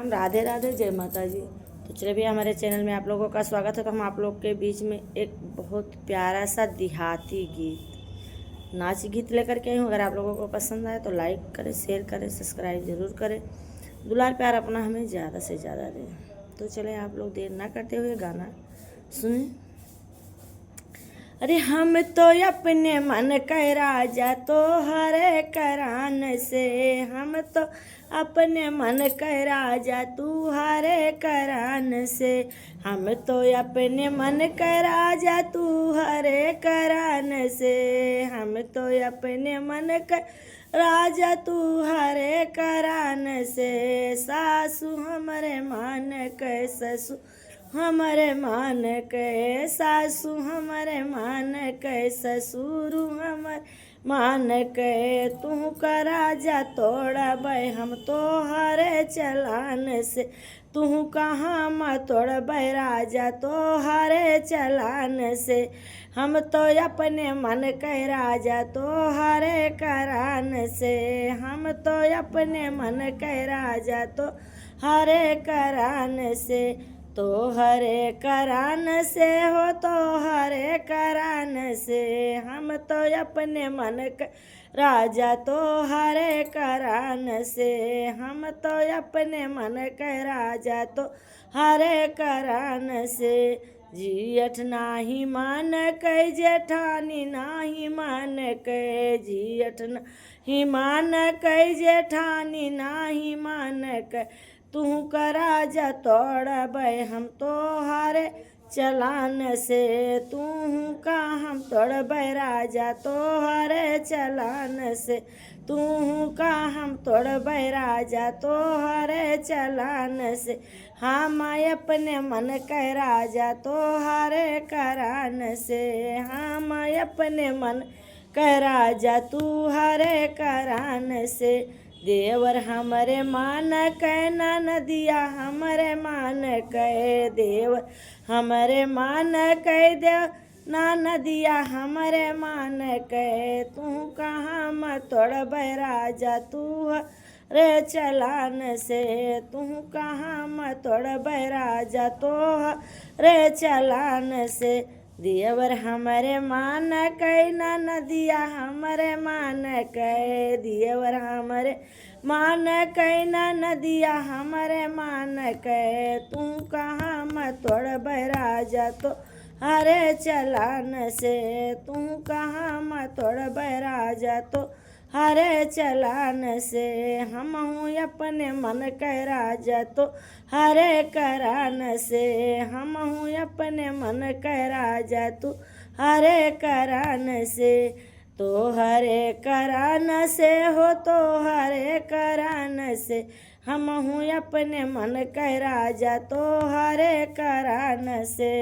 राम, राधे राधे, जय माता जी। तो चलिए भैया, हमारे चैनल में आप लोगों का स्वागत है। तो हम आप लोग के बीच में एक बहुत प्यारा सा देहाती गीत, नाच गीत लेकर के आई हूँ। अगर आप लोगों को पसंद आए तो लाइक करें, शेयर करें, सब्सक्राइब जरूर करें। दुलार प्यार अपना हमें ज़्यादा से ज़्यादा दें। तो चले आप लोग देर ना करते हुए गाना सुने। अरे हम तो अपने मन का राजा तो हरे करान से, हम तो अपने मन का राजा तू हरे करान से, हम तो अपने मन का राजा तू हरे करान से, हम तो अपने मन का राजा तू हरे करान से। सासू हमारे मान के ससु हमारे मान के, सासू हमारे मान के, ससुर हमारे मान के, तू का राजा तोड़ा भाई हम तो हरे चलान से, तू कहाँ मत तोड़ भाई राजा तो हरे चलान से, हम तो अपने मन के राजा तो हरे करान से, हम तो अपने मन के राजा तो हरे करान से। तो हरे करान से हो तो हरे करान से, हम तो अपने मन का राजा तो हरे करान से, हम तो अपने मन का राजा तो हरे करान से। जियठ नाही मान के, जेठानी नाही मान के, जियठ नाही मान के, जेठानी नाही मान के, तू का राजा तोड़ा भाई हम तो हारे चलान से, तू का हम तोड़ भाई राजा तो हारे चलान से, तू का हम तोड़ भाई राजा तो हारे चलान से, हम अपने मन का राजा तो हारे करान से, हम अपने मन का राजा तू हारे करान से। देवर हमारे मान के, नदिया हमारे मान के, देवर हमारे मान के, देव नदिया हमारे मान के, तू कहाँ मत तोड़ भाई राजा तू रे चलान से, तू कहाँ मत तोड़ भाई राजा तो रे चलान से। देवर हमारे मान के, नदिया हमारे मान के, देवर हमारे मान के, नदिया हमारे मान के, तू कहाँ मत तोड़ भाई राजा तो हरे चलान से, तू कहाँ मत तोड़ भाई राजा तो हरे चलान से। हम हूँ अपने मन का राजा तो हरे करान से, हम हूँ अपने मन का राजा तू हरे करान से। तो हरे करान से हो तो हरे करान से, हम हूँ अपने मन का राजा तो हरे करान से।